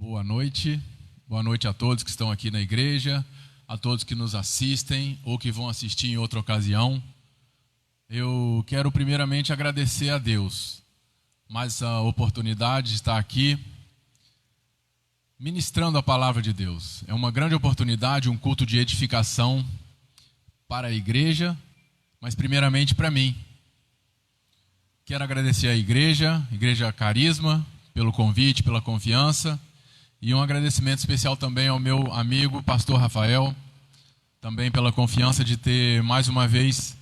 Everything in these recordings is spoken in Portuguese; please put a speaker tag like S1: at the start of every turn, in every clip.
S1: Boa noite a todos que estão aqui na igreja, a todos que nos assistem ou que vão assistir em outra ocasião. Eu quero primeiramente agradecer a Deus mais a oportunidade de estar aqui ministrando a palavra de Deus. É uma grande oportunidade, um culto de edificação para a igreja, mas primeiramente para mim. Quero agradecer à Igreja Carisma, pelo convite, pela confiança, e um agradecimento especial também ao meu amigo, pastor Rafael, também pela confiança de ter mais uma vez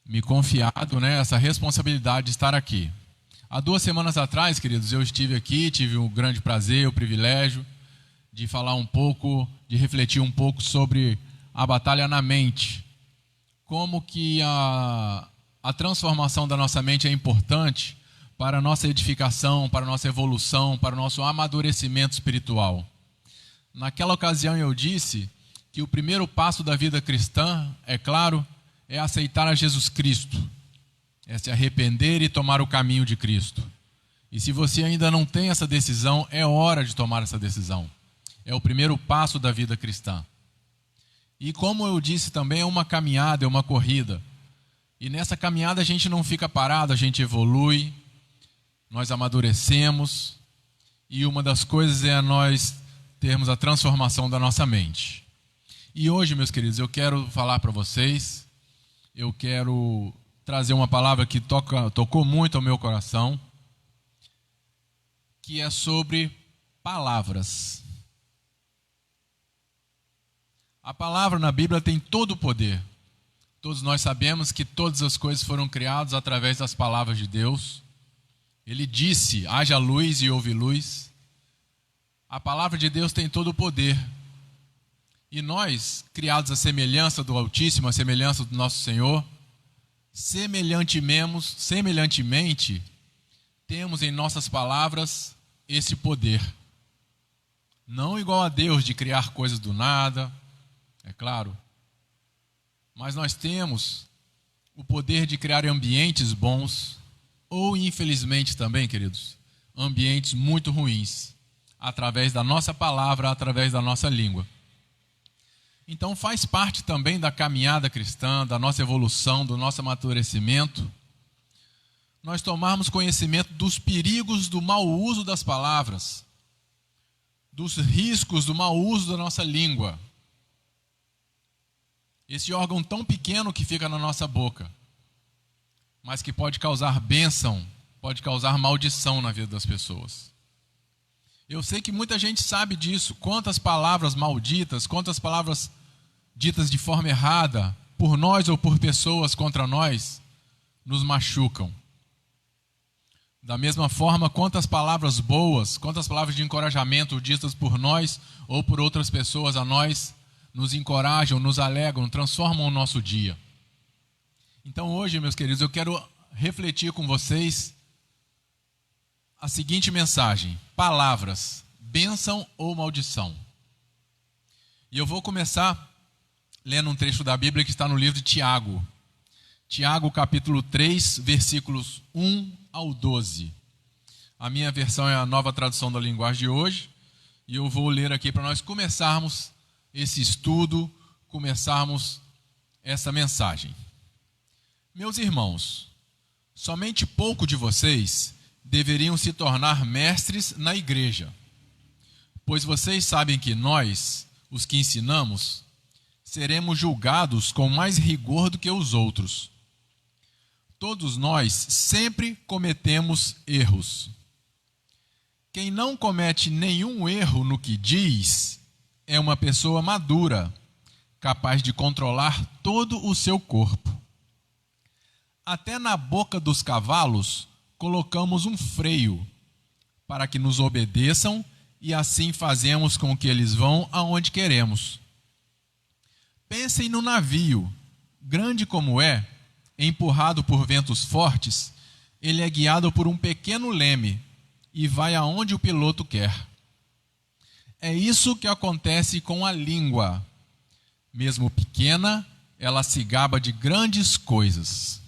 S1: me confiado, essa responsabilidade de estar aqui. Há 2 semanas atrás, queridos, eu estive aqui, tive o grande prazer, o privilégio de falar um pouco, de refletir um pouco sobre a batalha na mente. Como que a transformação da nossa mente é importante para a nossa edificação, para a nossa evolução, para o nosso amadurecimento espiritual. Naquela ocasião eu disse que o primeiro passo da vida cristã, é claro, é aceitar a Jesus Cristo, é se arrepender e tomar o caminho de Cristo. E se você ainda não tem essa decisão, é hora de tomar essa decisão. É o primeiro passo da vida cristã. E como eu disse também, é uma caminhada, é uma corrida. E nessa caminhada a gente não fica parado, a gente evolui, nós amadurecemos, e uma das coisas é nós termos a transformação da nossa mente. E hoje, meus queridos, eu quero falar para vocês, eu quero trazer uma palavra que tocou muito ao meu coração, que é sobre palavras. A palavra na Bíblia tem todo o poder. Todos nós sabemos que todas as coisas foram criadas através das palavras de Deus. Ele disse, haja luz e houve luz. A palavra de Deus tem todo o poder. E nós, criados à semelhança do Altíssimo, à semelhança do nosso Senhor, semelhantemente, temos em nossas palavras esse poder. Não igual a Deus de criar coisas do nada, é claro. Mas nós temos o poder de criar ambientes bons, ou infelizmente também, queridos, ambientes muito ruins, através da nossa palavra, através da nossa língua. Então faz parte também da caminhada cristã, da nossa evolução, do nosso amadurecimento, nós tomarmos conhecimento dos perigos do mau uso das palavras, dos riscos do mau uso da nossa língua. Esse órgão tão pequeno que fica na nossa boca, mas que pode causar bênção, pode causar maldição na vida das pessoas. Eu sei que muita gente sabe disso, quantas palavras malditas, quantas palavras ditas de forma errada, por nós ou por pessoas contra nós, nos machucam. Da mesma forma, quantas palavras boas, quantas palavras de encorajamento ditas por nós ou por outras pessoas a nós, nos encorajam, nos alegram, transformam o nosso dia. Então hoje, meus queridos, eu quero refletir com vocês a seguinte mensagem: palavras, bênção ou maldição? E eu vou começar lendo um trecho da Bíblia que está no livro de Tiago. Tiago, capítulo 3, versículos 1 ao 12. A minha versão é a Nova Tradução da Linguagem de hoje, e eu vou ler aqui para nós começarmos esse estudo, começarmos essa mensagem. Meus irmãos, somente pouco de vocês deveriam se tornar mestres na igreja, pois vocês sabem que nós, os que ensinamos, seremos julgados com mais rigor do que os outros. Todos nós sempre cometemos erros. Quem não comete nenhum erro no que diz é uma pessoa madura, capaz de controlar todo o seu corpo. Até na boca dos cavalos colocamos um freio, para que nos obedeçam, e assim fazemos com que eles vão aonde queremos. Pensem no navio, grande como é, empurrado por ventos fortes, ele é guiado por um pequeno leme e vai aonde o piloto quer. É isso que acontece com a língua. Mesmo pequena, ela se gaba de grandes coisas.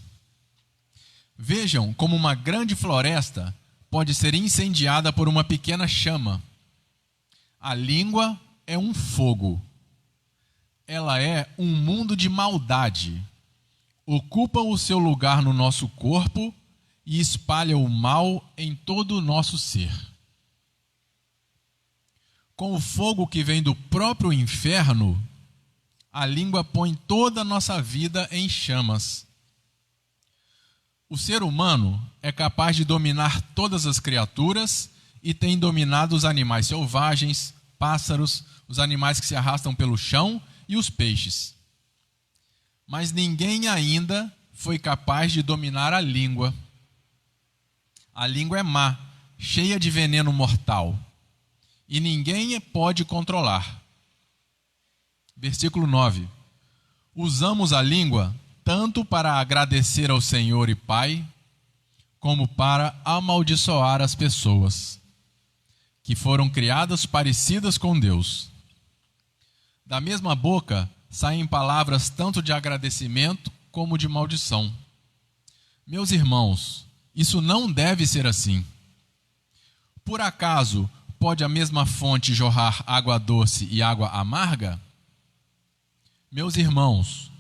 S1: Vejam como uma grande floresta pode ser incendiada por uma pequena chama. A língua é um fogo. Ela é um mundo de maldade. Ocupa o seu lugar no nosso corpo e espalha o mal em todo o nosso ser. Com o fogo que vem do próprio inferno, a língua põe toda a nossa vida em chamas. O ser humano é capaz de dominar todas as criaturas e tem dominado os animais selvagens, pássaros, os animais que se arrastam pelo chão e os peixes. Mas ninguém ainda foi capaz de dominar a língua. A língua é má, cheia de veneno mortal, e ninguém pode controlar. Versículo 9. Usamos a língua tanto para agradecer ao Senhor e Pai, como para amaldiçoar as pessoas que foram criadas parecidas com Deus. Da mesma boca saem palavras tanto de agradecimento como de maldição. Meus irmãos, isso não deve ser assim. Por acaso pode a mesma fonte jorrar água doce e água amarga? Meus irmãos,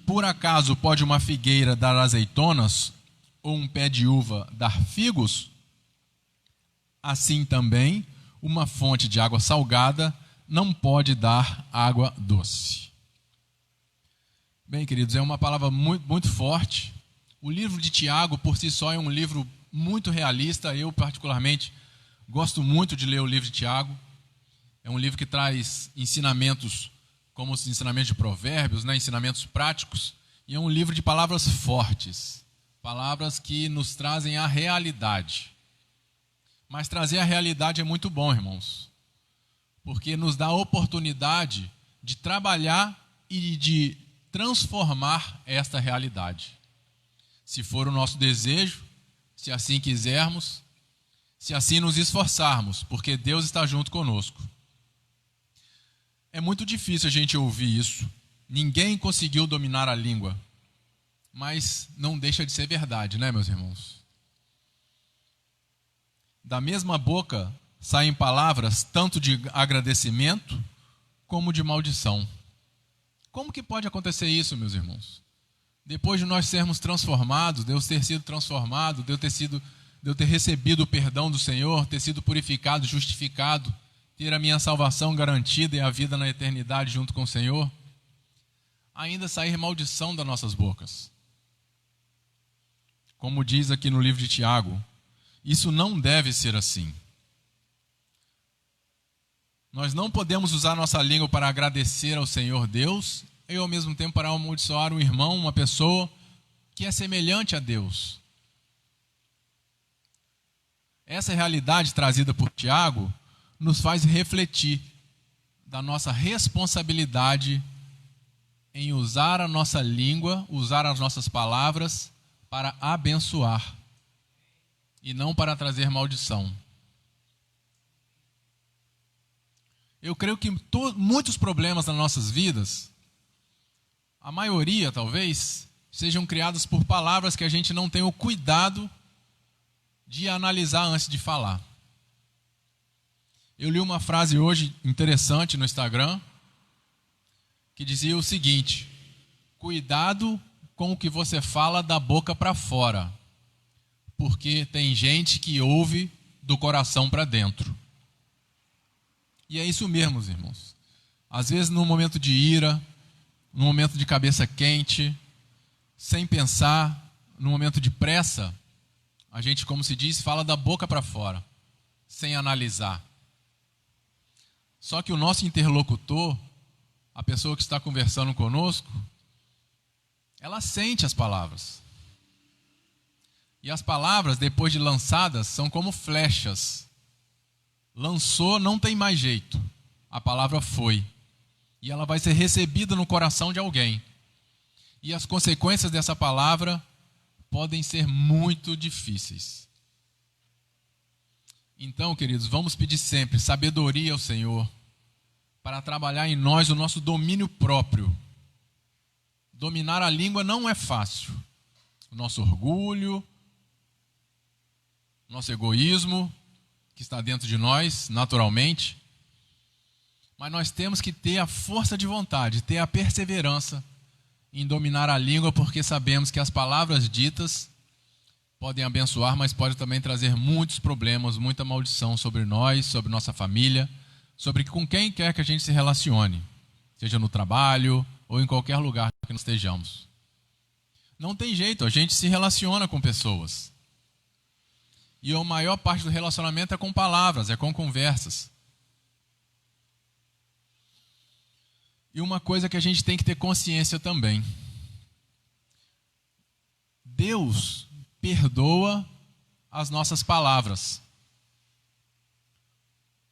S1: por acaso pode uma figueira dar azeitonas ou um pé de uva dar figos? Assim também, uma fonte de água salgada não pode dar água doce. Bem, queridos, é uma palavra muito, muito forte. O livro de Tiago, por si só, é um livro muito realista. Eu, particularmente, gosto muito de ler o livro de Tiago. É um livro que traz ensinamentos, como os ensinamentos de provérbios, né? Ensinamentos práticos. E é um livro de palavras fortes. Palavras que nos trazem a realidade. Mas trazer a realidade é muito bom, irmãos. Porque nos dá a oportunidade de trabalhar e de transformar esta realidade. Se for o nosso desejo, se assim quisermos, se assim nos esforçarmos, porque Deus está junto conosco. É muito difícil a gente ouvir isso. Ninguém conseguiu dominar a língua. Mas não deixa de ser verdade, né, meus irmãos? Da mesma boca saem palavras tanto de agradecimento como de maldição. Como que pode acontecer isso, meus irmãos? Depois de nós sermos transformados, Deus ter sido transformado, de eu ter recebido o perdão do Senhor, ter sido purificado, justificado, ter a minha salvação garantida e a vida na eternidade junto com o Senhor, ainda sair maldição das nossas bocas. Como diz aqui no livro de Tiago, isso não deve ser assim. Nós não podemos usar nossa língua para agradecer ao Senhor Deus e ao mesmo tempo para amaldiçoar um irmão, uma pessoa que é semelhante a Deus. Essa realidade trazida por Tiago nos faz refletir da nossa responsabilidade em usar a nossa língua, usar as nossas palavras para abençoar e não para trazer maldição. Eu creio que muitos problemas nas nossas vidas, a maioria talvez, sejam criados por palavras que a gente não tem o cuidado de analisar antes de falar. Eu li uma frase hoje interessante no Instagram que dizia o seguinte: cuidado com o que você fala da boca para fora, porque tem gente que ouve do coração para dentro. E é isso mesmo, irmãos. Às vezes, num momento de ira, num momento de cabeça quente, sem pensar, num momento de pressa, a gente, como se diz, fala da boca para fora, sem analisar. Só que o nosso interlocutor, a pessoa que está conversando conosco, ela sente as palavras. E as palavras, depois de lançadas, são como flechas. Lançou, não tem mais jeito. A palavra foi. E ela vai ser recebida no coração de alguém. E as consequências dessa palavra podem ser muito difíceis. Então, queridos, vamos pedir sempre sabedoria ao Senhor para trabalhar em nós o nosso domínio próprio. Dominar a língua não é fácil. O nosso orgulho, o nosso egoísmo, que está dentro de nós, naturalmente, Mas nós temos que ter a força de vontade, ter a perseverança em dominar a língua, porque sabemos que as palavras ditas podem abençoar, mas podem também trazer muitos problemas, muita maldição sobre nós, sobre nossa família, sobre com quem quer que a gente se relacione, seja no trabalho ou em qualquer lugar que nós estejamos. Não tem jeito, a gente se relaciona com pessoas. E a maior parte do relacionamento é com palavras, é com conversas. E uma coisa que a gente tem que ter consciência também. Deus perdoa as nossas palavras.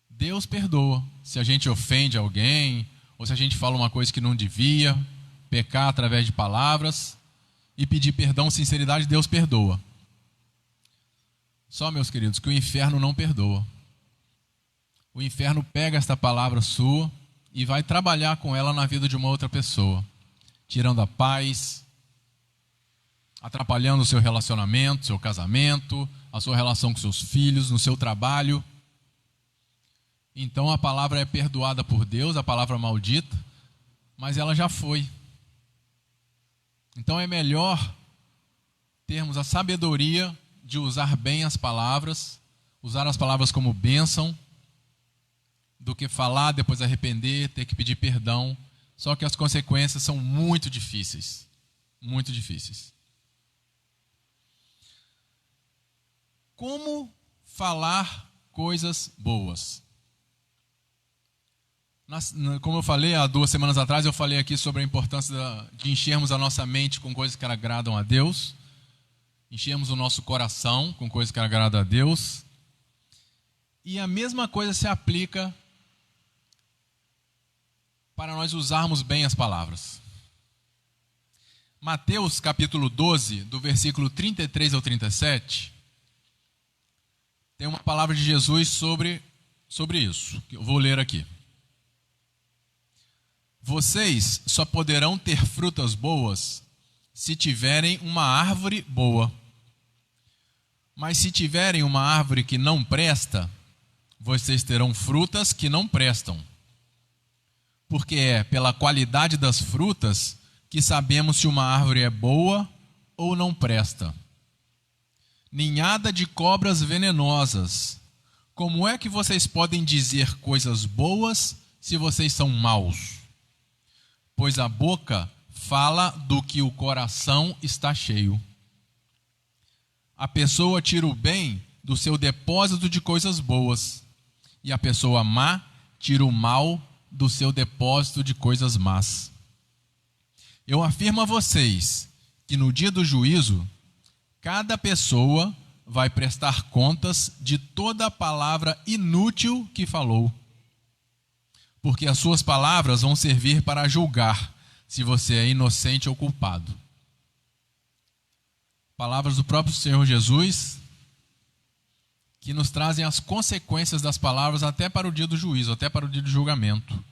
S1: Deus perdoa. Se a gente ofende alguém, ou se a gente fala uma coisa que não devia, pecar através de palavras e pedir perdão, sinceridade, Deus perdoa. Só, meus queridos, que o inferno não perdoa. O inferno pega esta palavra sua e vai trabalhar com ela na vida de uma outra pessoa, tirando a paz, atrapalhando o seu relacionamento, seu casamento, a sua relação com seus filhos, no seu trabalho. Então a palavra é perdoada por Deus, a palavra maldita, mas ela já foi. Então é melhor termos a sabedoria de usar bem as palavras, usar as palavras como bênção, do que falar, depois arrepender, ter que pedir perdão. Só que as consequências são muito difíceis. Muito difíceis. Como falar coisas boas? Como eu falei há 2 semanas atrás, eu falei aqui sobre a importância de enchermos a nossa mente com coisas que agradam a Deus, enchermos o nosso coração com coisas que agradam a Deus. E a mesma coisa se aplica para nós usarmos bem as palavras. Mateus capítulo 12, do versículo 33 ao 37, tem uma palavra de Jesus sobre isso, que eu vou ler aqui. Vocês só poderão ter frutas boas se tiverem uma árvore boa. Mas se tiverem uma árvore que não presta, vocês terão frutas que não prestam. Porque é pela qualidade das frutas que sabemos se uma árvore é boa ou não presta. Ninhada de cobras venenosas. Como é que vocês podem dizer coisas boas se vocês são maus? Pois a boca fala do que o coração está cheio. A pessoa tira o bem do seu depósito de coisas boas, e a pessoa má tira o mal do seu depósito de coisas más. Eu afirmo a vocês que no dia do juízo, cada pessoa vai prestar contas de toda a palavra inútil que falou. Porque as suas palavras vão servir para julgar se você é inocente ou culpado. Palavras do próprio Senhor Jesus, que nos trazem as consequências das palavras até para o dia do juízo, até para o dia do julgamento.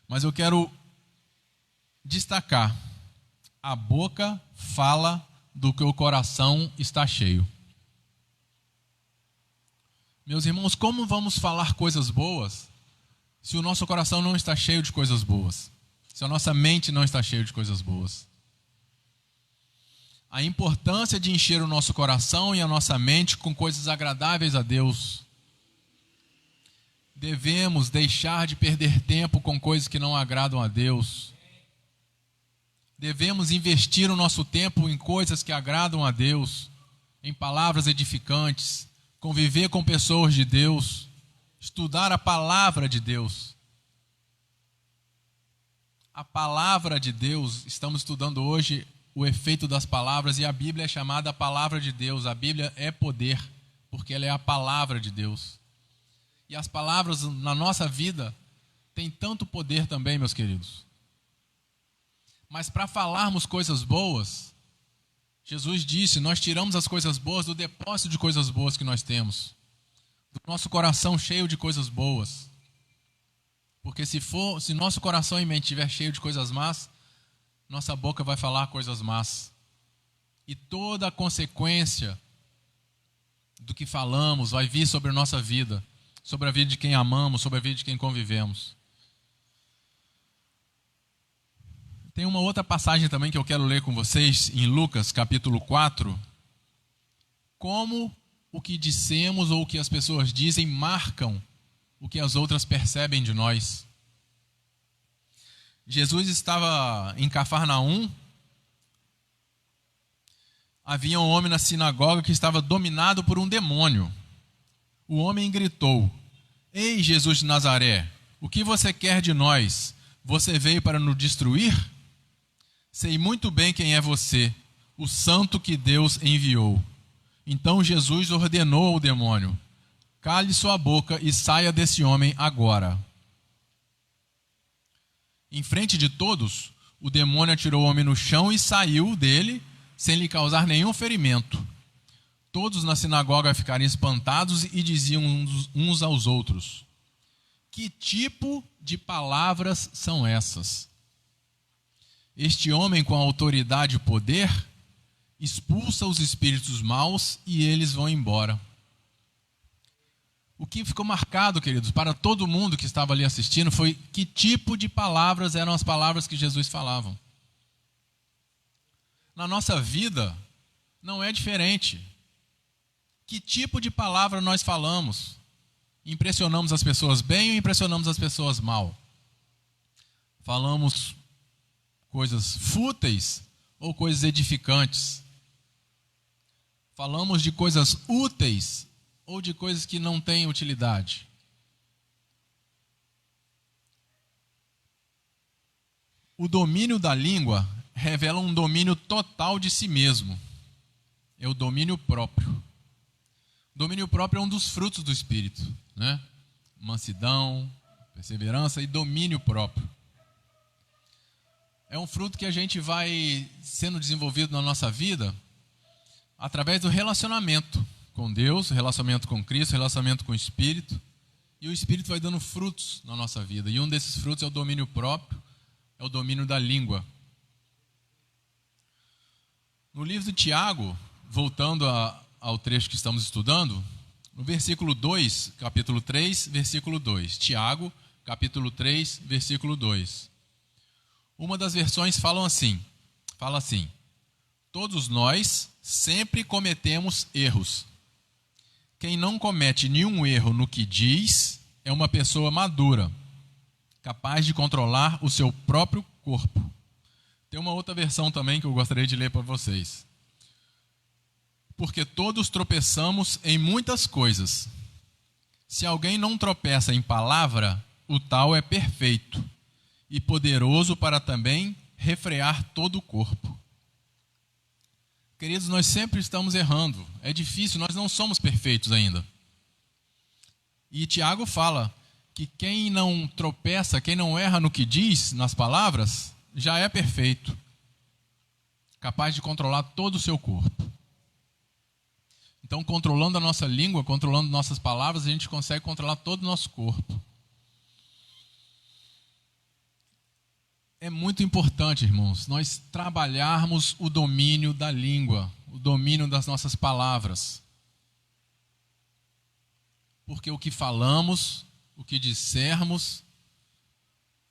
S1: Mas eu quero destacar: a boca fala do que o coração está cheio. Meus irmãos, como vamos falar coisas boas se o nosso coração não está cheio de coisas boas? Se a nossa mente não está cheia de coisas boas? A importância de encher o nosso coração e a nossa mente com coisas agradáveis a Deus. Devemos deixar de perder tempo com coisas que não agradam a Deus. Devemos investir o nosso tempo em coisas que agradam a Deus, em palavras edificantes, conviver com pessoas de Deus, estudar a palavra de Deus. A palavra de Deus, estamos estudando hoje o efeito das palavras, e a Bíblia é chamada a palavra de Deus. A Bíblia é poder, porque ela é a palavra de Deus. E as palavras na nossa vida têm tanto poder também, meus queridos. Mas para falarmos coisas boas, Jesus disse, nós tiramos as coisas boas do depósito de coisas boas que nós temos, do nosso coração cheio de coisas boas. Porque se nosso coração e mente estiver cheio de coisas más, nossa boca vai falar coisas más. E toda a consequência do que falamos vai vir sobre a nossa vida, sobre a vida de quem amamos, sobre a vida de quem convivemos. Tem uma outra passagem também que eu quero ler com vocês, em Lucas, capítulo 4. Como o que dissemos ou o que as pessoas dizem marcam o que as outras percebem de nós. Jesus estava em Cafarnaum. Havia um homem na sinagoga que estava dominado por um demônio. O homem gritou: Ei, Jesus de Nazaré, o que você quer de nós? Você veio para nos destruir? Sei muito bem quem é você, o santo que Deus enviou. Então Jesus ordenou ao demônio: Cale sua boca e saia desse homem agora. Em frente de todos, o demônio atirou o homem no chão e saiu dele, sem lhe causar nenhum ferimento. Todos na sinagoga ficaram espantados e diziam uns aos outros: Que tipo de palavras são essas? Este homem, com autoridade e poder, expulsa os espíritos maus e eles vão embora. O que ficou marcado, queridos, para todo mundo que estava ali assistindo foi que tipo de palavras eram as palavras que Jesus falava. Na nossa vida, não é diferente. Que tipo de palavra nós falamos? Impressionamos as pessoas bem ou impressionamos as pessoas mal? Falamos coisas fúteis ou coisas edificantes? Falamos de coisas úteis ou de coisas que não têm utilidade? O domínio da língua revela um domínio total de si mesmo. É o domínio próprio. O domínio próprio é um dos frutos do Espírito, né? Mansidão, perseverança e domínio próprio. É um fruto que a gente vai sendo desenvolvido na nossa vida através do relacionamento com Deus, relacionamento com Cristo, relacionamento com o Espírito. E o Espírito vai dando frutos na nossa vida. E um desses frutos é o domínio próprio, é o domínio da língua. No livro de Tiago, voltando ao trecho que estamos estudando, no versículo 2, capítulo 3, versículo 2. Tiago, capítulo 3, versículo 2. Uma das versões fala assim: todos nós sempre cometemos erros. Quem não comete nenhum erro no que diz é uma pessoa madura, capaz de controlar o seu próprio corpo. Tem uma outra versão também que eu gostaria de ler para vocês. Porque todos tropeçamos em muitas coisas. Se alguém não tropeça em palavra, o tal é perfeito e poderoso para também refrear todo o corpo. Queridos, nós sempre estamos errando. É difícil, nós não somos perfeitos ainda. E Tiago fala que quem não tropeça, quem não erra no que diz, nas palavras, já é perfeito, capaz de controlar todo o seu corpo. Então, controlando a nossa língua, controlando nossas palavras, a gente consegue controlar todo o nosso corpo. É muito importante, irmãos, nós trabalharmos o domínio da língua, o domínio das nossas palavras. Porque o que falamos, o que dissermos,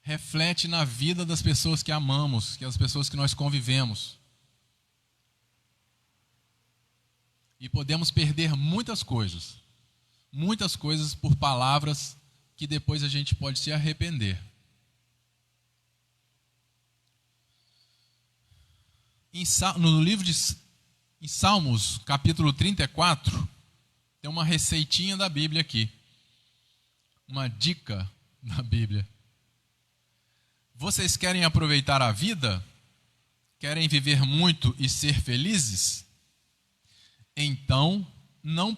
S1: reflete na vida das pessoas que amamos, que as pessoas que nós convivemos. E podemos perder muitas coisas por palavras que depois a gente pode se arrepender. No livro de Salmos, capítulo 34, tem uma receitinha da Bíblia aqui. Uma dica da Bíblia. Vocês querem aproveitar a vida? Querem viver muito e ser felizes? Então, não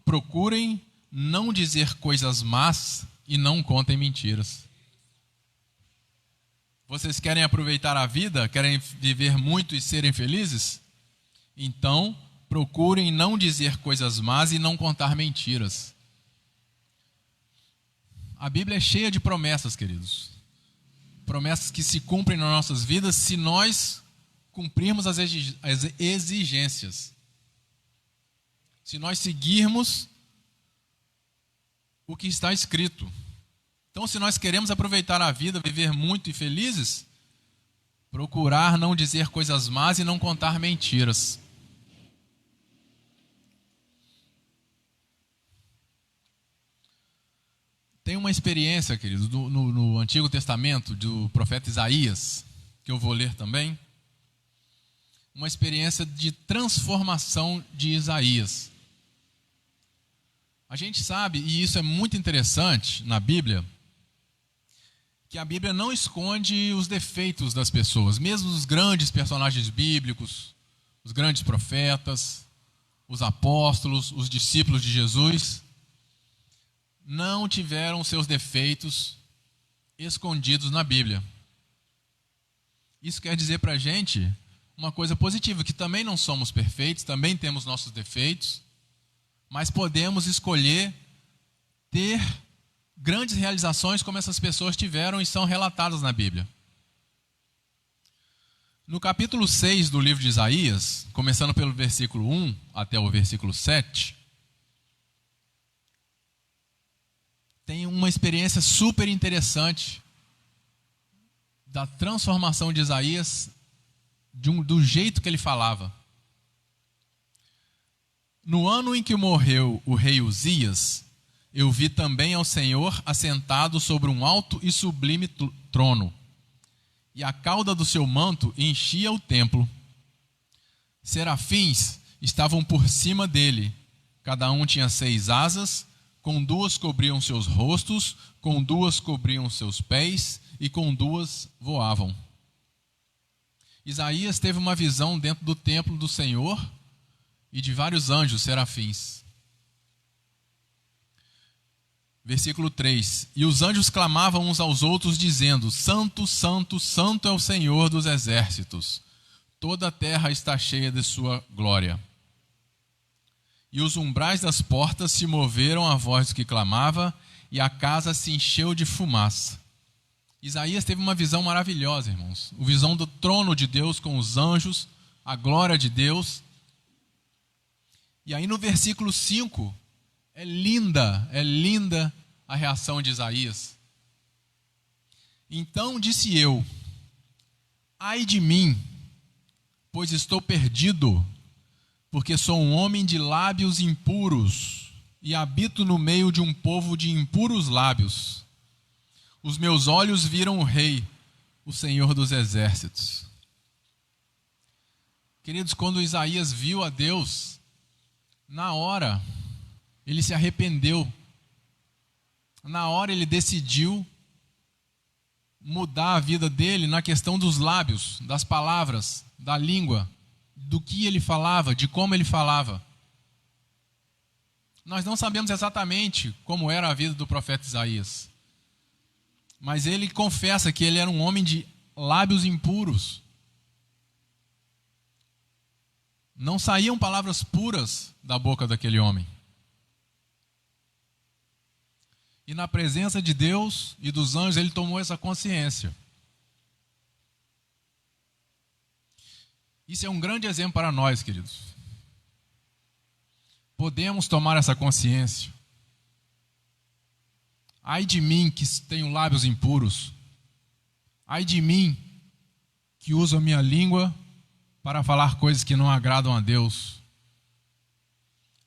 S1: procurem não dizer coisas más e não contem mentiras. Vocês querem aproveitar a vida? Querem viver muito e serem felizes? Então, procurem não dizer coisas más e não contar mentiras. A Bíblia é cheia de promessas, queridos. Promessas que se cumprem nas nossas vidas se nós cumprirmos as exigências. Se nós seguirmos o que está escrito. Então, se nós queremos aproveitar a vida, viver muito e felizes, procurar não dizer coisas más e não contar mentiras. Tem uma experiência, queridos, no Antigo Testamento, do profeta Isaías, que eu vou ler também. Uma experiência de transformação de Isaías. A gente sabe, e isso é muito interessante na Bíblia, que a Bíblia não esconde os defeitos das pessoas. Mesmo os grandes personagens bíblicos, os grandes profetas, os apóstolos, os discípulos de Jesus, não tiveram seus defeitos escondidos na Bíblia. Isso quer dizer para a gente uma coisa positiva, que também não somos perfeitos, também temos nossos defeitos, mas podemos escolher ter grandes realizações como essas pessoas tiveram e são relatadas na Bíblia. No capítulo 6 do livro de Isaías, começando pelo versículo 1 até o versículo 7, tem uma experiência super interessante da transformação de Isaías do jeito que ele falava. No ano em que morreu o rei Uzias, eu vi também ao Senhor assentado sobre um alto e sublime trono, e a cauda do seu manto enchia o templo. Serafins estavam por cima dele, cada um tinha 6 asas, com 2 cobriam seus rostos, com 2 cobriam seus pés, e com 2 voavam. Isaías teve uma visão dentro do templo do Senhor e de vários anjos serafins. Versículo 3. E os anjos clamavam uns aos outros, dizendo: Santo, Santo, Santo é o Senhor dos exércitos. Toda a terra está cheia de sua glória. E os umbrais das portas se moveram à voz do que clamava, e a casa se encheu de fumaça. Isaías teve uma visão maravilhosa, irmãos. A visão do trono de Deus com os anjos, a glória de Deus. E aí no versículo 5, é linda a reação de Isaías. Então disse eu: ai de mim, pois estou perdido, porque sou um homem de lábios impuros e habito no meio de um povo de impuros lábios. Os meus olhos viram o Rei, o Senhor dos exércitos. Queridos, quando Isaías viu a Deus, na hora ele se arrependeu. Na hora ele decidiu mudar a vida dele na questão dos lábios, das palavras, da língua, do que ele falava, de como ele falava. Nós não sabemos exatamente como era a vida do profeta Isaías, mas ele confessa que ele era um homem de lábios impuros. Não saíam palavras puras da boca daquele homem. E na presença de Deus e dos anjos, ele tomou essa consciência. Isso é um grande exemplo para nós, queridos. Podemos tomar essa consciência. Ai de mim que tenho lábios impuros. Ai de mim que uso a minha língua para falar coisas que não agradam a Deus.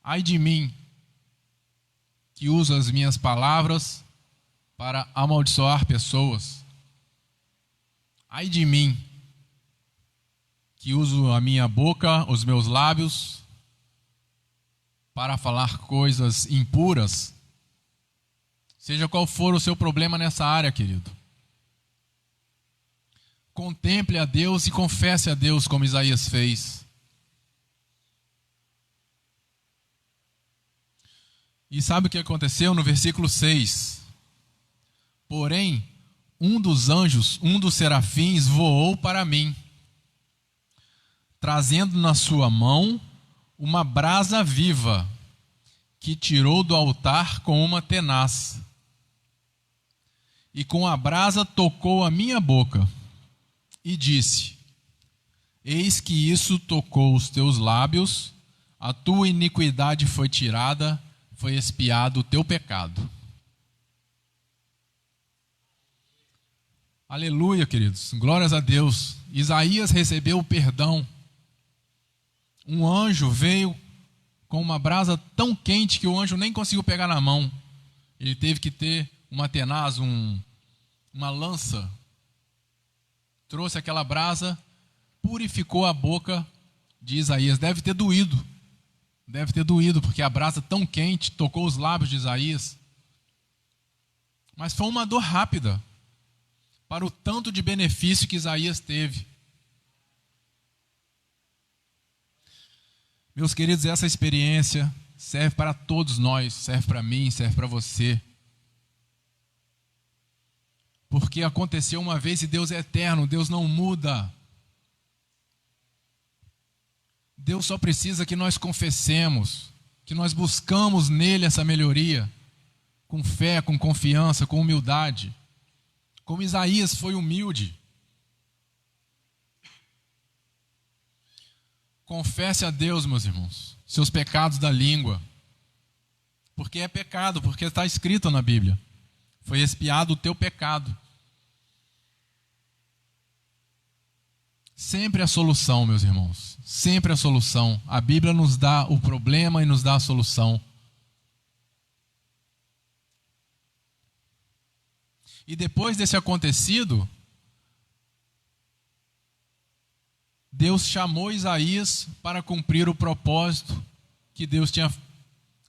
S1: Ai de mim que uso as minhas palavras para amaldiçoar pessoas. Ai de mim que uso a minha boca, os meus lábios, para falar coisas impuras. Seja qual for o seu problema nessa área, querido. Contemple a Deus e confesse a Deus como Isaías fez. E sabe o que aconteceu no versículo 6? Porém, um dos anjos, um dos serafins, voou para mim, trazendo na sua mão uma brasa viva, que tirou do altar com uma tenaz. E com a brasa tocou a minha boca, e disse: eis que isso tocou os teus lábios, a tua iniquidade foi tirada, foi expiado o teu pecado. Aleluia, queridos. Glórias a Deus. Isaías recebeu o perdão. Um anjo veio com uma brasa tão quente que o anjo nem conseguiu pegar na mão. Ele teve que ter uma tenaz, uma lança. Trouxe aquela brasa, purificou a boca de Isaías. Deve ter doído, porque a brasa tão quente tocou os lábios de Isaías. Mas foi uma dor rápida para o tanto de benefício que Isaías teve. Meus queridos, essa experiência serve para todos nós, serve para mim, serve para você. Porque aconteceu uma vez e Deus é eterno, Deus não muda. Deus só precisa que nós confessemos, que nós buscamos nele essa melhoria, com fé, com confiança, com humildade. Como Isaías foi humilde. Confesse a Deus, meus irmãos, seus pecados da língua. Porque é pecado, porque está escrito na Bíblia. Foi expiado o teu pecado. Sempre a solução, meus irmãos. Sempre a solução. A Bíblia nos dá o problema e nos dá a solução. E depois desse acontecido, Deus chamou Isaías para cumprir o propósito que Deus tinha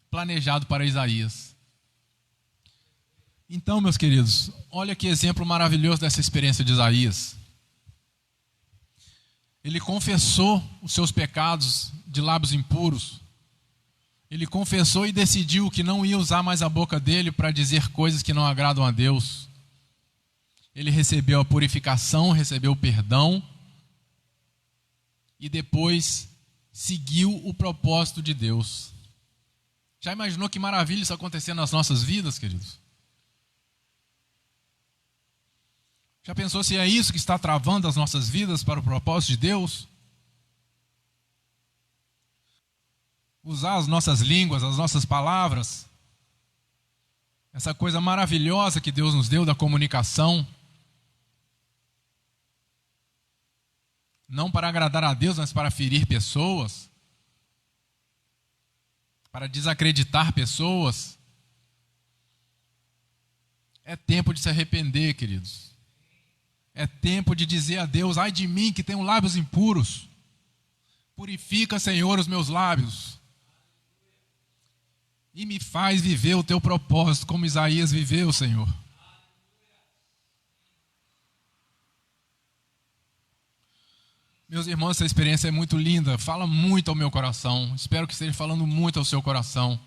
S1: planejado para Isaías. Então, meus queridos, olha que exemplo maravilhoso dessa experiência de Isaías. Ele confessou os seus pecados de lábios impuros. Ele confessou e decidiu que não ia usar mais a boca dele para dizer coisas que não agradam a Deus. Ele recebeu a purificação, recebeu o perdão e depois seguiu o propósito de Deus. Já imaginou que maravilha isso acontecendo nas nossas vidas, queridos? Já pensou se é isso que está travando as nossas vidas para o propósito de Deus? Usar as nossas línguas, as nossas palavras, essa coisa maravilhosa que Deus nos deu da comunicação, não para agradar a Deus, mas para ferir pessoas, para desacreditar pessoas. É tempo de se arrepender, queridos. É tempo de dizer a Deus: ai de mim que tenho lábios impuros. Purifica, Senhor, os meus lábios. E me faz viver o teu propósito como Isaías viveu, Senhor. Meus irmãos, essa experiência é muito linda. Fala muito ao meu coração. Espero que esteja falando muito ao seu coração.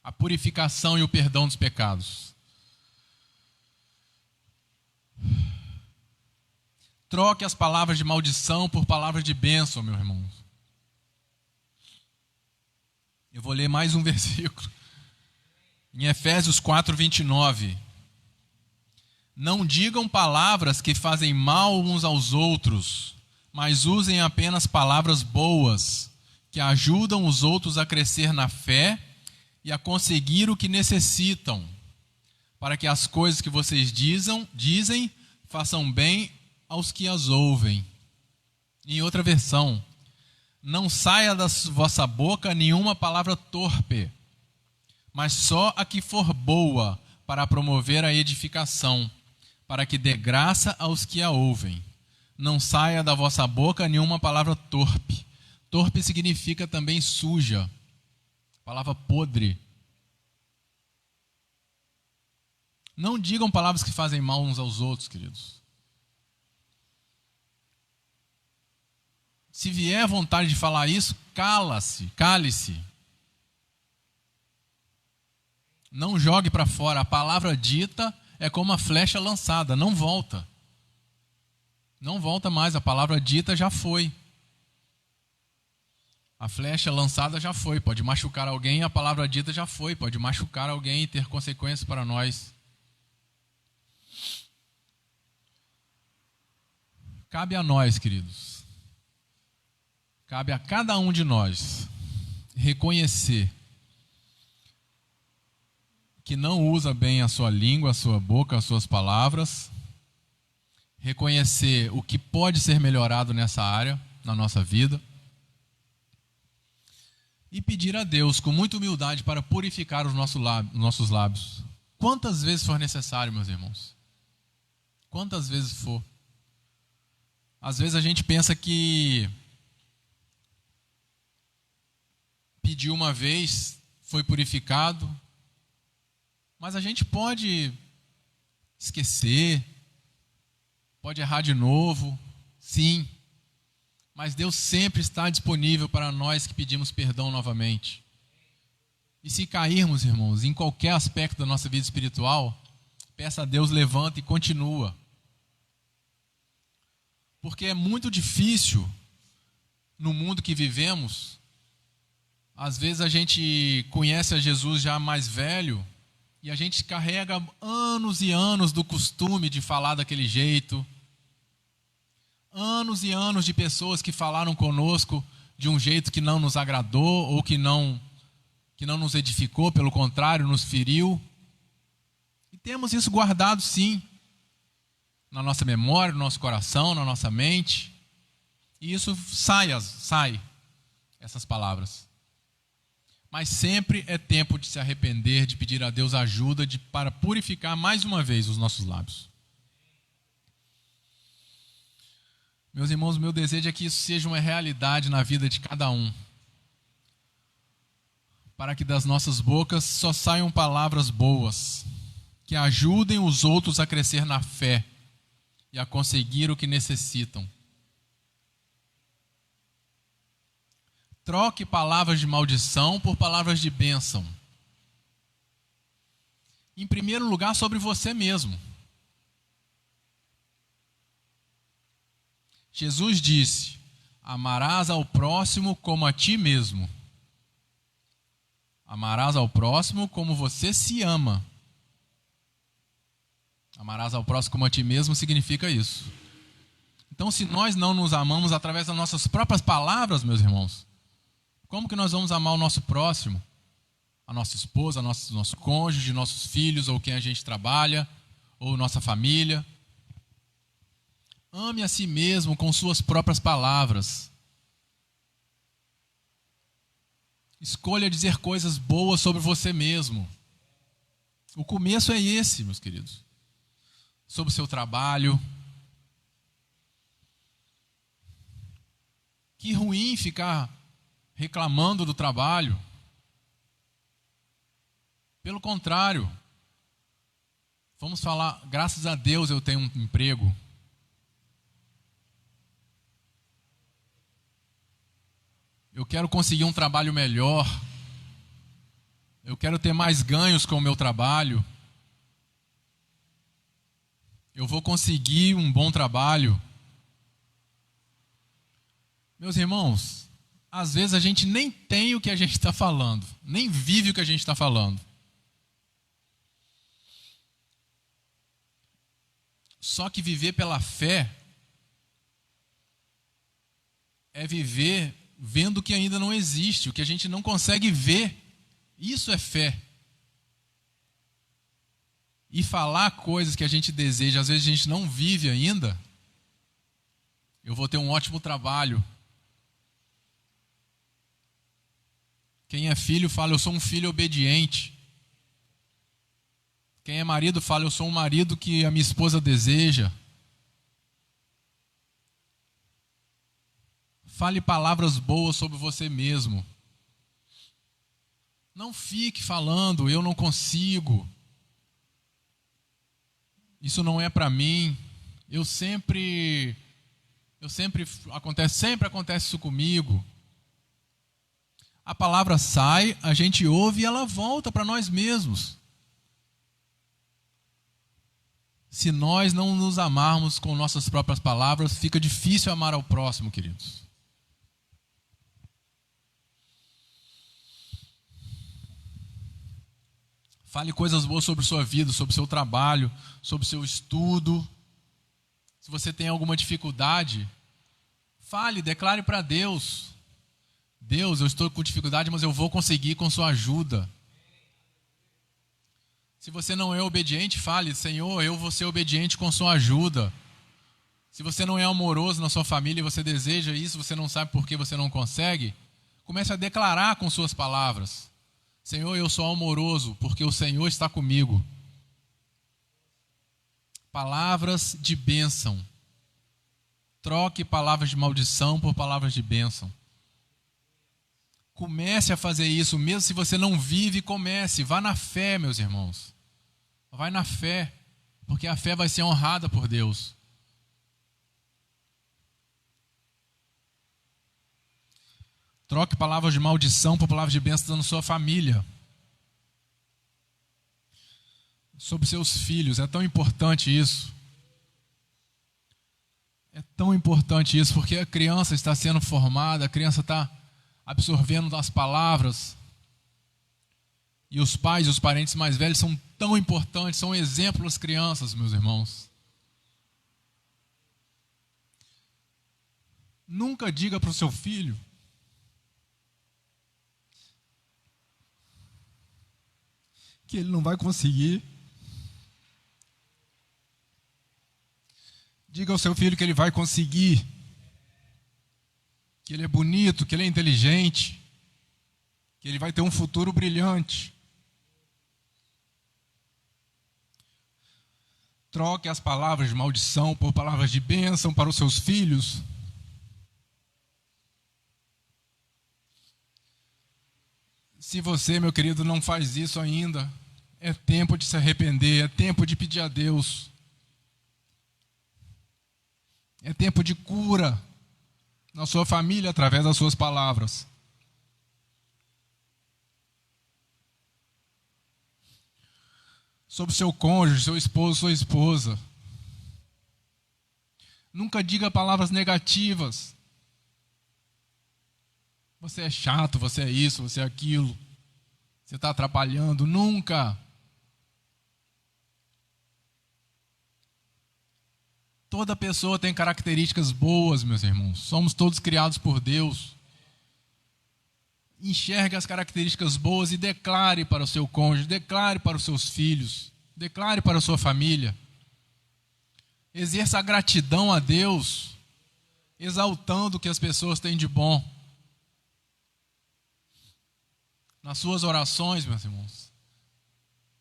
S1: A purificação e o perdão dos pecados. Troque as palavras de maldição por palavras de bênção, meu irmão. Eu vou ler mais um versículo. Em Efésios 4:29. Não digam palavras que fazem mal uns aos outros, mas usem apenas palavras boas, que ajudam os outros a crescer na fé e a conseguir o que necessitam, para que as coisas que vocês dizem façam bem aos que as ouvem. Em outra versão, não saia da vossa boca nenhuma palavra torpe, mas só a que for boa, para promover a edificação, para que dê graça aos que a ouvem. Não saia da vossa boca nenhuma palavra torpe. Torpe significa também suja, palavra podre. Não digam palavras que fazem mal uns aos outros, queridos. Se vier vontade de falar isso, cale-se. Não jogue para fora. A palavra dita é como a flecha lançada, não volta. Não volta mais, a palavra dita já foi. A flecha lançada já foi, pode machucar alguém, a palavra dita já foi, pode machucar alguém e ter consequências para nós. Cabe a nós, queridos. Cabe a cada um de nós reconhecer que não usa bem a sua língua, a sua boca, as suas palavras, reconhecer o que pode ser melhorado nessa área, na nossa vida, e pedir a Deus com muita humildade para purificar os nossos lábios. Quantas vezes for necessário, meus irmãos? Quantas vezes for. Às vezes a gente pensa que pediu uma vez, foi purificado, mas a gente pode esquecer, pode errar de novo, sim, mas Deus sempre está disponível para nós que pedimos perdão novamente. E se cairmos, irmãos, em qualquer aspecto da nossa vida espiritual, peça a Deus, levanta e continua. Porque é muito difícil, no mundo que vivemos, às vezes a gente conhece a Jesus já mais velho, e a gente carrega anos e anos do costume de falar daquele jeito, anos e anos de pessoas que falaram conosco de um jeito que não nos agradou, ou que não nos edificou, pelo contrário, nos feriu. E temos isso guardado, sim, na nossa memória, no nosso coração, na nossa mente. E isso sai essas palavras. Mas sempre é tempo de se arrepender, de pedir a Deus ajuda para purificar mais uma vez os nossos lábios. Meus irmãos, meu desejo é que isso seja uma realidade na vida de cada um, para que das nossas bocas só saiam palavras boas, que ajudem os outros a crescer na fé e a conseguir o que necessitam. Troque palavras de maldição por palavras de bênção. Em primeiro lugar, sobre você mesmo. Jesus disse: amarás ao próximo como a ti mesmo. Amarás ao próximo como você se ama. Amarás ao próximo como a ti mesmo significa isso. Então, se nós não nos amamos através das nossas próprias palavras, meus irmãos, como que nós vamos amar o nosso próximo? A nossa esposa, nosso cônjuge, nossos filhos, ou quem a gente trabalha, ou nossa família. Ame a si mesmo com suas próprias palavras. Escolha dizer coisas boas sobre você mesmo. O começo é esse, meus queridos. Sobre o seu trabalho. Que ruim ficar reclamando do trabalho. Pelo contrário, vamos falar, graças a Deus eu tenho um emprego. Eu quero conseguir um trabalho melhor. Eu quero ter mais ganhos com o meu trabalho. Eu vou conseguir um bom trabalho. Meus irmãos, às vezes a gente nem tem o que a gente está falando, nem vive o que a gente está falando. Só que viver pela fé é viver vendo o que ainda não existe, o que a gente não consegue ver. Isso é fé. E falar coisas que a gente deseja, às vezes a gente não vive ainda. Eu vou ter um ótimo trabalho. Quem é filho fala, eu sou um filho obediente. Quem é marido fala, eu sou um marido que a minha esposa deseja. Fale palavras boas sobre você mesmo. Não fique falando, eu não consigo. Isso não é para mim. Sempre acontece isso comigo. A palavra sai, a gente ouve e ela volta para nós mesmos. Se nós não nos amarmos com nossas próprias palavras, fica difícil amar ao próximo, queridos. Fale coisas boas sobre sua vida, sobre seu trabalho, sobre seu estudo. Se você tem alguma dificuldade, fale, declare para Deus. Deus, eu estou com dificuldade, mas eu vou conseguir com sua ajuda. Se você não é obediente, fale, Senhor, eu vou ser obediente com sua ajuda. Se você não é amoroso na sua família e você deseja isso, você não sabe por que você não consegue, comece a declarar com suas palavras: Senhor, eu sou amoroso porque o Senhor está comigo. Palavras de bênção. Troque palavras de maldição por palavras de bênção. Comece a fazer isso, mesmo se você não vive, comece. Vá na fé, meus irmãos. Vai na fé, porque a fé vai ser honrada por Deus. Troque palavras de maldição por palavras de bênção na sua família. Sobre seus filhos, é tão importante isso. É tão importante isso, porque a criança está sendo formada, a criança está absorvendo as palavras. E os pais e os parentes mais velhos são tão importantes, são exemplos das crianças, meus irmãos. Nunca diga para o seu filho que ele não vai conseguir. Diga ao seu filho que ele vai conseguir, que ele é bonito, que ele é inteligente, que ele vai ter um futuro brilhante. Troque as palavras de maldição por palavras de bênção para os seus filhos. Se você, meu querido, não faz isso ainda, é tempo de se arrepender, é tempo de pedir a Deus. É tempo de cura na sua família através das suas palavras. Sobre seu cônjuge, seu esposo, sua esposa. Nunca diga palavras negativas. Você é chato, você é isso, você é aquilo. Você está atrapalhando. Nunca. Toda pessoa tem características boas, meus irmãos. Somos todos criados por Deus. Enxergue as características boas e declare para o seu cônjuge, declare para os seus filhos, declare para a sua família. Exerça a gratidão a Deus, exaltando o que as pessoas têm de bom. Nas suas orações, meus irmãos.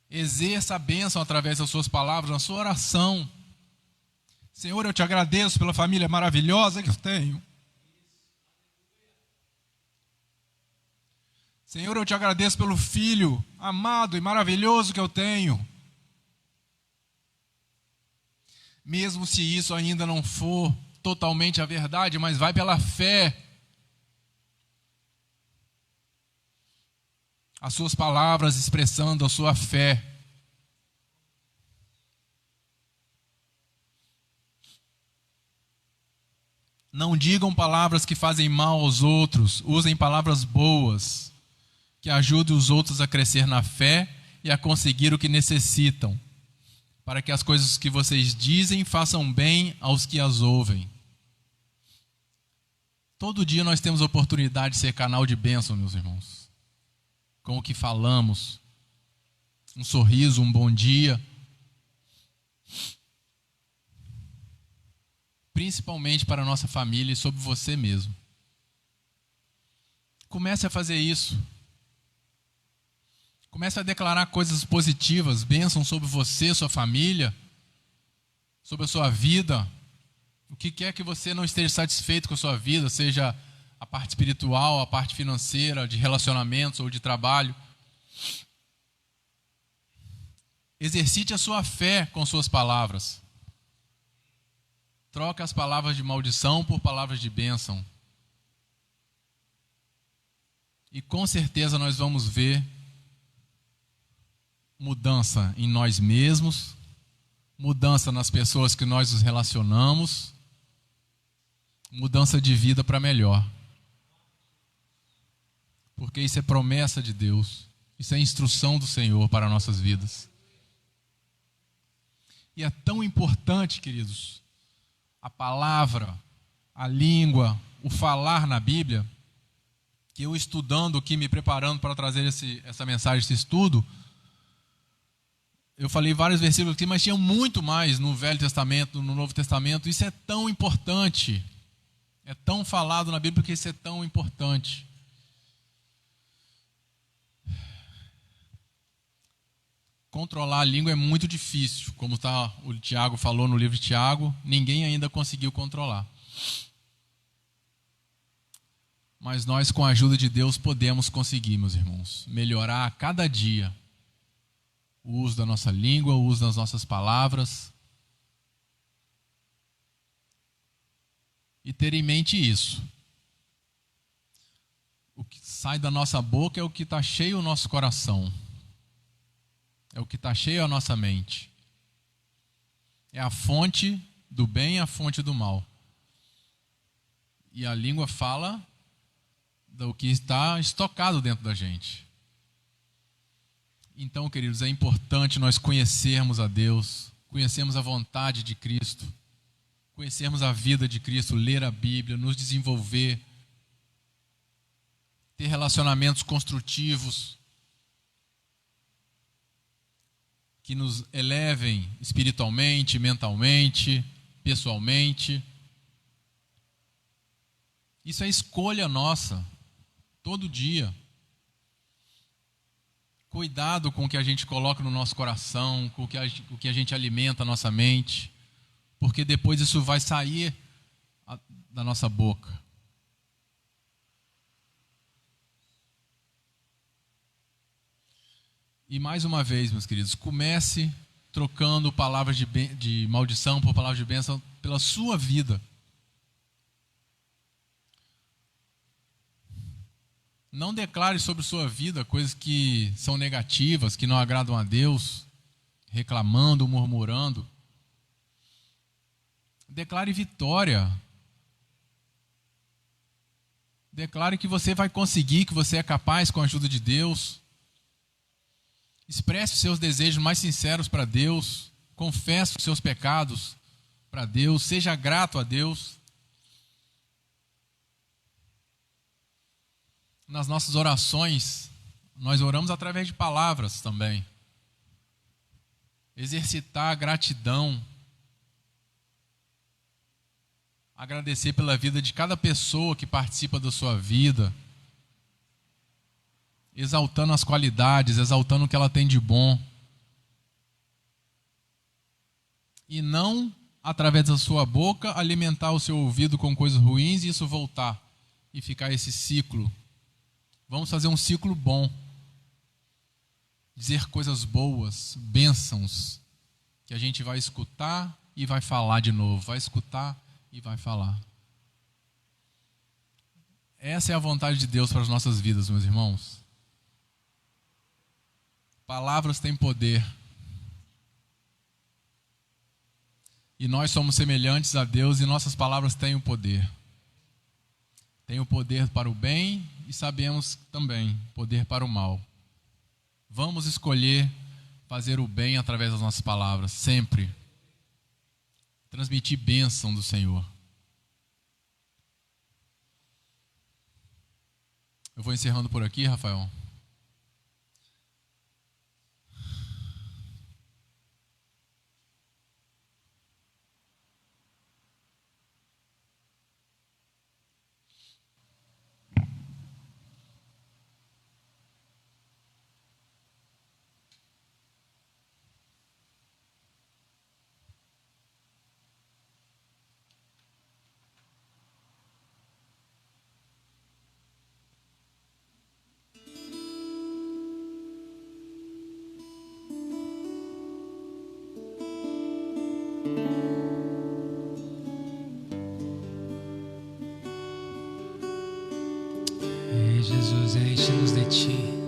S1: Exerça a bênção através das suas palavras, na sua oração. Senhor, eu te agradeço pela família maravilhosa que eu tenho. Senhor, eu te agradeço pelo filho amado e maravilhoso que eu tenho. Mesmo se isso ainda não for totalmente a verdade, mas vai pela fé. As suas palavras expressando a sua fé. Não digam palavras que fazem mal aos outros, usem palavras boas, que ajudem os outros a crescer na fé e a conseguir o que necessitam, para que as coisas que vocês dizem façam bem aos que as ouvem. Todo dia nós temos a oportunidade de ser canal de bênção, meus irmãos. Com o que falamos, um sorriso, um bom dia. Principalmente para a nossa família e sobre você mesmo. Comece a fazer isso. Comece a declarar coisas positivas, bênçãos sobre você, sua família, sobre a sua vida. O que quer que você não esteja satisfeito com a sua vida, seja a parte espiritual, a parte financeira, de relacionamentos ou de trabalho. Exercite a sua fé com suas palavras. Troca as palavras de maldição por palavras de bênção. E com certeza nós vamos ver mudança em nós mesmos, mudança nas pessoas que nós nos relacionamos, mudança de vida para melhor. Porque isso é promessa de Deus, isso é instrução do Senhor para nossas vidas. E é tão importante, queridos, a palavra, a língua, o falar na Bíblia, que eu estudando aqui, me preparando para trazer essa mensagem, esse estudo, Eu falei vários versículos aqui, mas tinha muito mais no Velho Testamento, no Novo Testamento. Isso é tão importante. É tão falado na Bíblia porque isso é tão importante. Controlar a língua é muito difícil. Como o Tiago falou no livro de Tiago, ninguém ainda conseguiu controlar. Mas nós, com a ajuda de Deus, podemos conseguir, meus irmãos, melhorar a cada dia o uso da nossa língua, o uso das nossas palavras. E ter em mente isso. O que sai da nossa boca é o que está cheio o nosso coração. É o que está cheio a nossa mente. É a fonte do bem e a fonte do mal. E a língua fala do que está estocado dentro da gente. Então, queridos, é importante nós conhecermos a Deus, conhecermos a vontade de Cristo, conhecermos a vida de Cristo, ler a Bíblia, nos desenvolver, ter relacionamentos construtivos que nos elevem espiritualmente, mentalmente, pessoalmente. Isso é escolha nossa, todo dia. Cuidado com o que a gente coloca no nosso coração, com o que a gente alimenta a nossa mente, porque depois isso vai sair da nossa boca. E mais uma vez, meus queridos, comece trocando palavras de maldição por palavras de bênção pela sua vida. Não declare sobre sua vida coisas que são negativas, que não agradam a Deus, reclamando, murmurando. Declare vitória. Declare que você vai conseguir, que você é capaz com a ajuda de Deus. Expresse os seus desejos mais sinceros para Deus. Confesse os seus pecados para Deus. Seja grato a Deus. Nas nossas orações, nós oramos através de palavras também. Exercitar a gratidão. Agradecer pela vida de cada pessoa que participa da sua vida. Exaltando as qualidades, exaltando o que ela tem de bom. E não, através da sua boca, alimentar o seu ouvido com coisas ruins e isso voltar e ficar esse ciclo. Vamos fazer um ciclo bom. Dizer coisas boas, bênçãos, que a gente vai escutar e vai falar de novo. Vai escutar e vai falar. Essa é a vontade de Deus para as nossas vidas, meus irmãos. Palavras têm poder. E nós somos semelhantes a Deus e nossas palavras têm o poder. Tem o poder para o bem e sabemos também poder para o mal. Vamos escolher fazer o bem através das nossas palavras, sempre. Transmitir bênção do Senhor. Eu vou encerrando por aqui, Rafael.
S2: Jesus, enche-nos de Ti.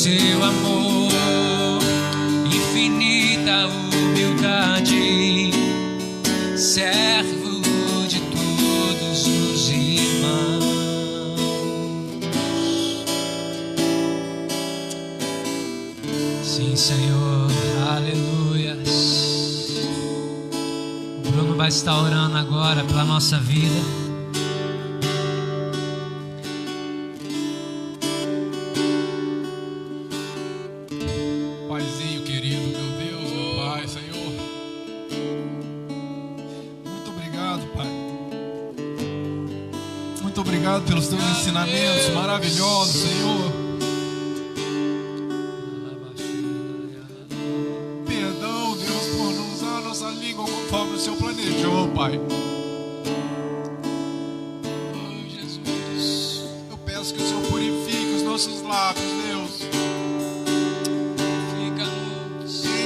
S2: seu amor, infinita humildade, servo de todos os irmãos. Sim, Senhor, aleluias. O Bruno vai estar orando agora pela nossa vida.
S1: Paizinho querido, meu Deus, meu Pai, Senhor. Muito obrigado, Pai. Muito obrigado pelos teus ensinamentos maravilhosos, Senhor. Perdão, Deus, por não usar a nossa língua conforme o Senhor planejou, Pai. Oh, Jesus, eu peço que o Senhor purifique os nossos lábios, Deus.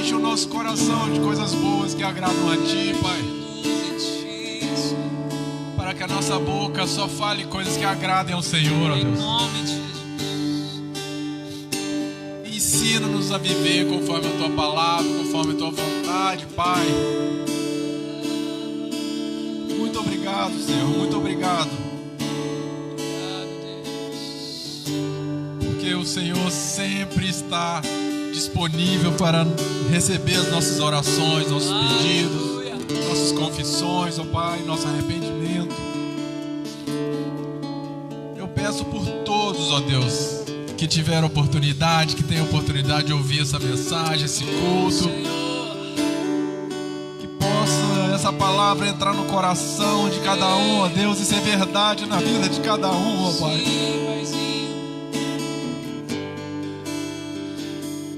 S1: Enche o nosso coração de coisas boas que agradam a Ti, Pai. Para que a nossa boca só fale coisas que agradem ao Senhor, ó Deus. Ensina-nos a viver conforme a Tua palavra, conforme a Tua vontade, Pai. Muito obrigado, Senhor, muito obrigado. Porque o Senhor sempre está disponível para receber as nossas orações, nossos pedidos, nossas confissões, ó Pai, nosso arrependimento. Eu peço por todos, ó Deus, que tiveram oportunidade, que tenham oportunidade de ouvir essa mensagem, esse culto, que possa essa palavra entrar no coração de cada um, ó Deus, e ser verdade na vida de cada um, ó Pai.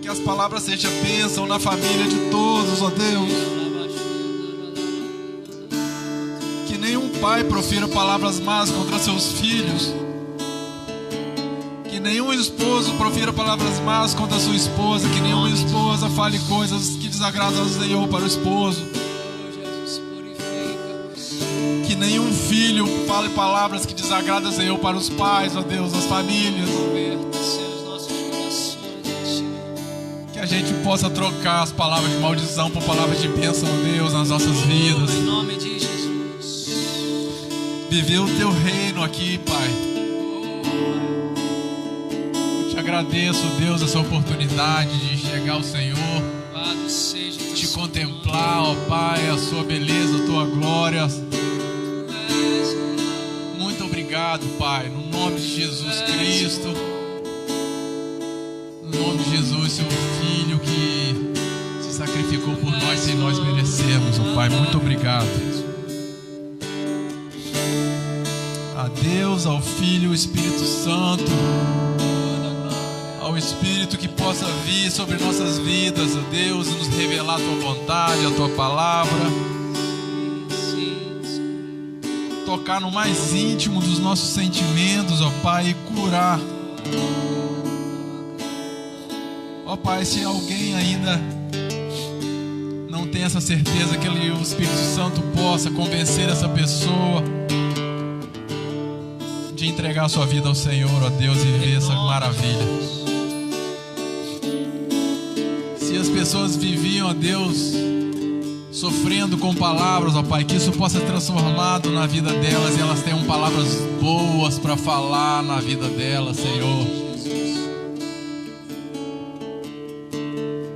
S1: Que as palavras sejam bênção na família de todos, ó Deus. Que nenhum pai profira palavras más contra seus filhos. Que nenhum esposo profira palavras más contra sua esposa. Que nenhuma esposa fale coisas que desagradam ao Senhor para o esposo. Que nenhum filho fale palavras que desagradam ao Senhor para os pais, ó Deus, as famílias. Que a gente possa trocar as palavras de maldição por palavras de bênção, Deus, nas nossas vidas.
S2: Em nome de Jesus.
S1: Viver o Teu reino aqui, Pai. Eu te agradeço, Deus, essa oportunidade de chegar ao Senhor, te contemplar, ó Pai, a Sua beleza, a Tua glória. Muito obrigado, Pai, no nome de Jesus Cristo. No nome de Jesus, Seu Filho que se sacrificou por nós sem nós merecermos, ó Pai. Muito obrigado. A Deus, ao Filho, ao Espírito Santo, ao Espírito que possa vir sobre nossas vidas, ó Deus, e nos revelar a Tua vontade, a Tua palavra. Tocar no mais íntimo dos nossos sentimentos, ó Pai, e curar. Ó Pai, se alguém ainda não tem essa certeza, que o Espírito Santo possa convencer essa pessoa de entregar a sua vida ao Senhor, ó Deus, e viver essa maravilha. Se as pessoas viviam, ó Deus, sofrendo com palavras, ó Pai, que isso possa ser transformado na vida delas e elas tenham palavras boas para falar na vida delas, Senhor.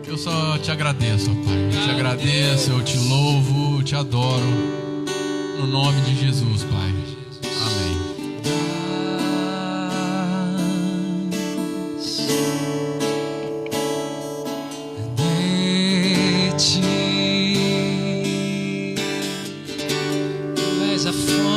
S1: Eu só te agradeço, ó Pai. Eu te agradeço, eu te louvo, eu te adoro. No nome de Jesus, Pai. Amém.
S2: De ti, tu és a fonte.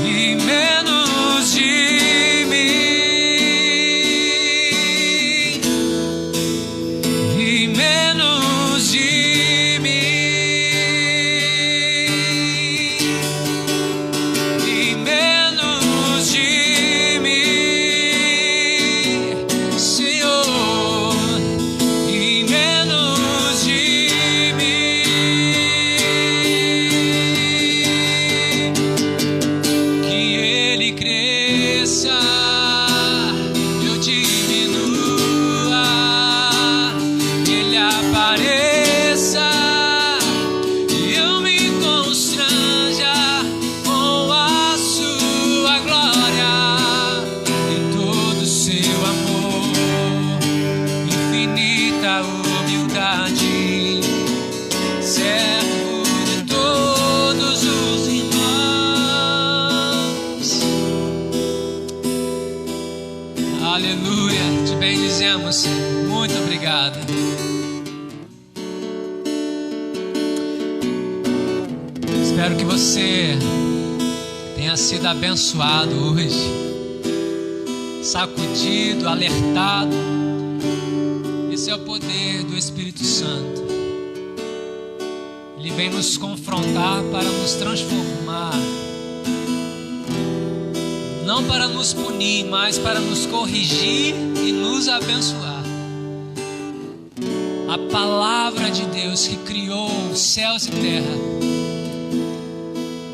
S2: Amen. você. Muito obrigado. Espero que você tenha sido abençoado hoje, sacudido, alertado. Esse é o poder do Espírito Santo. Ele vem nos confrontar para nos transformar, não para nos punir, mas para nos corrigir e nos abençoar. A palavra de Deus que criou os céus e terra,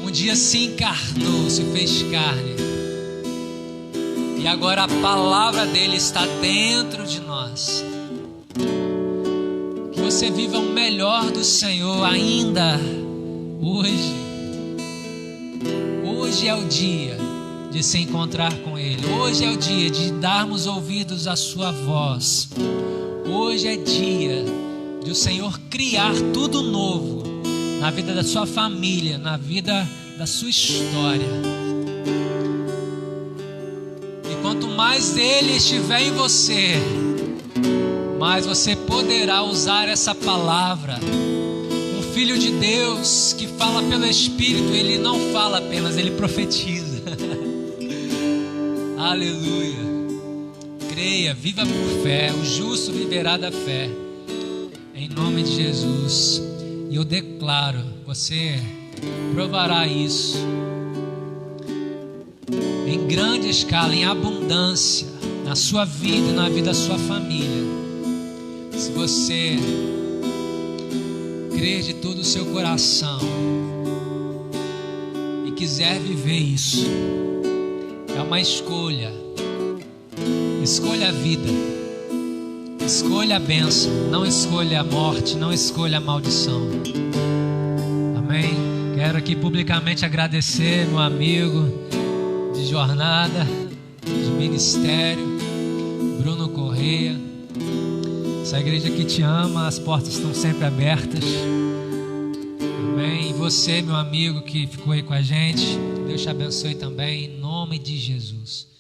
S2: um dia se encarnou, se fez carne, e agora a palavra dele está dentro de nós. Que você viva o melhor do Senhor ainda hoje. Hoje é o dia de se encontrar com Ele. Hoje é o dia de darmos ouvidos à sua voz. Hoje é dia de o Senhor criar tudo novo na vida da sua família, na vida da sua história. E quanto mais Ele estiver em você, mais você poderá usar essa palavra. Um filho de Deus que fala pelo Espírito, ele não fala apenas, ele profetiza. Aleluia. Creia, viva por fé. O justo viverá da fé. Em nome de Jesus. E eu declaro, você provará isso em grande escala, em abundância, na sua vida e na vida da sua família. Se você crer de todo o seu coração e quiser viver isso, é uma escolha. Escolha a vida, escolha a bênção, não escolha a morte, não escolha a maldição. Amém? Quero aqui publicamente agradecer meu amigo de jornada, de ministério, Bruno Correia. Essa igreja que te ama, as portas estão sempre abertas. Amém? E você, meu amigo que ficou aí com a gente, Deus te abençoe também, em nome de Jesus.